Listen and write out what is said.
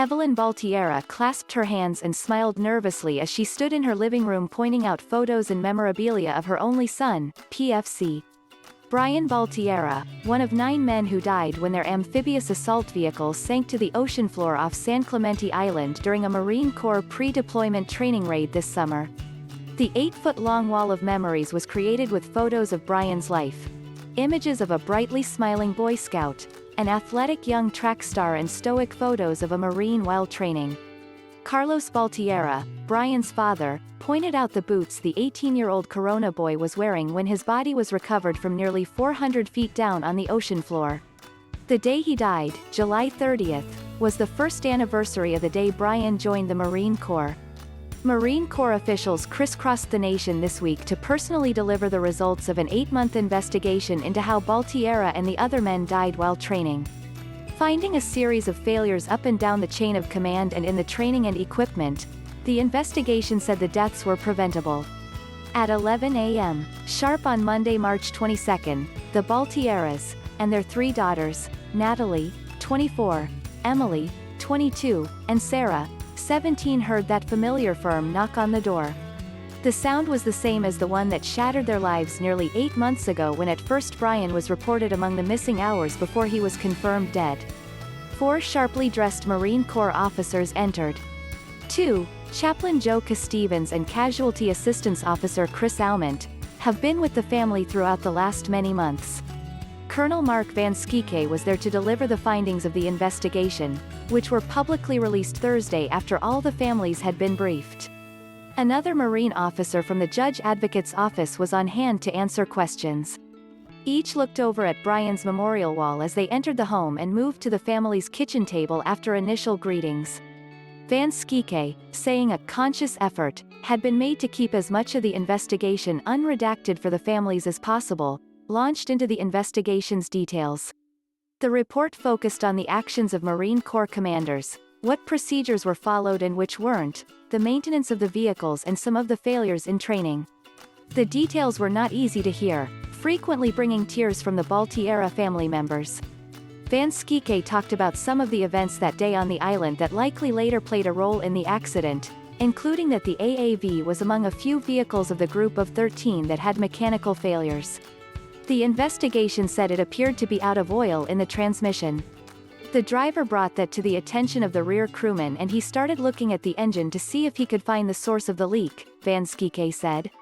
Evelyn Baltierra clasped her hands and smiled nervously as she stood in her living room pointing out photos and memorabilia of her only son, PFC. Brian Baltierra, one of 9 men who died when their amphibious assault vehicle sank to the ocean floor off San Clemente Island during a Marine Corps pre-deployment training raid this summer. The 8-foot-long wall of memories was created with photos of Brian's life. Images of a brightly smiling Boy Scout, an athletic young track star and stoic photos of a Marine while training. Carlos Baltierra, Brian's father, pointed out the boots the 18-year-old Corona boy was wearing when his body was recovered from nearly 400 feet down on the ocean floor. The day he died, July 30th, was the first anniversary of the day Brian joined the Marine Corps. Marine Corps officials crisscrossed the nation this week to personally deliver the results of an 8-month investigation into how Baltierra and the other men died while training. Finding a series of failures up and down the chain of command and in the training and equipment, the investigation said the deaths were preventable. At 11 a.m. sharp on Monday, March 22, the Baltierras, and their 3 daughters, Natalie, 24, Emily, 22, and Sarah, 17, heard that familiar firm knock on the door. The sound was the same as the one that shattered their lives nearly 8 months ago when at first Brian was reported among the missing hours before he was confirmed dead. 4 sharply dressed Marine Corps officers entered. 2, Chaplain Joe Stevens and Casualty Assistance Officer Chris Almont, have been with the family throughout the last many months. Colonel Mark Van Schike was there to deliver the findings of the investigation, which were publicly released Thursday after all the families had been briefed. Another Marine officer from the Judge Advocate's office was on hand to answer questions. Each looked over at Brian's memorial wall as they entered the home and moved to the family's kitchen table after initial greetings. Van Schike, saying a conscious effort had been made to keep as much of the investigation unredacted for the families as possible, launched into the investigation's details. The report focused on the actions of Marine Corps commanders, what procedures were followed and which weren't, the maintenance of the vehicles and some of the failures in training. The details were not easy to hear, frequently bringing tears from the Baltierra family members. Van Schike talked about some of the events that day on the island that likely later played a role in the accident, including that the AAV was among a few vehicles of the group of 13 that had mechanical failures. The investigation said it appeared to be out of oil in the transmission. The driver brought that to the attention of the rear crewman and he started looking at the engine to see if he could find the source of the leak, Van Schike said.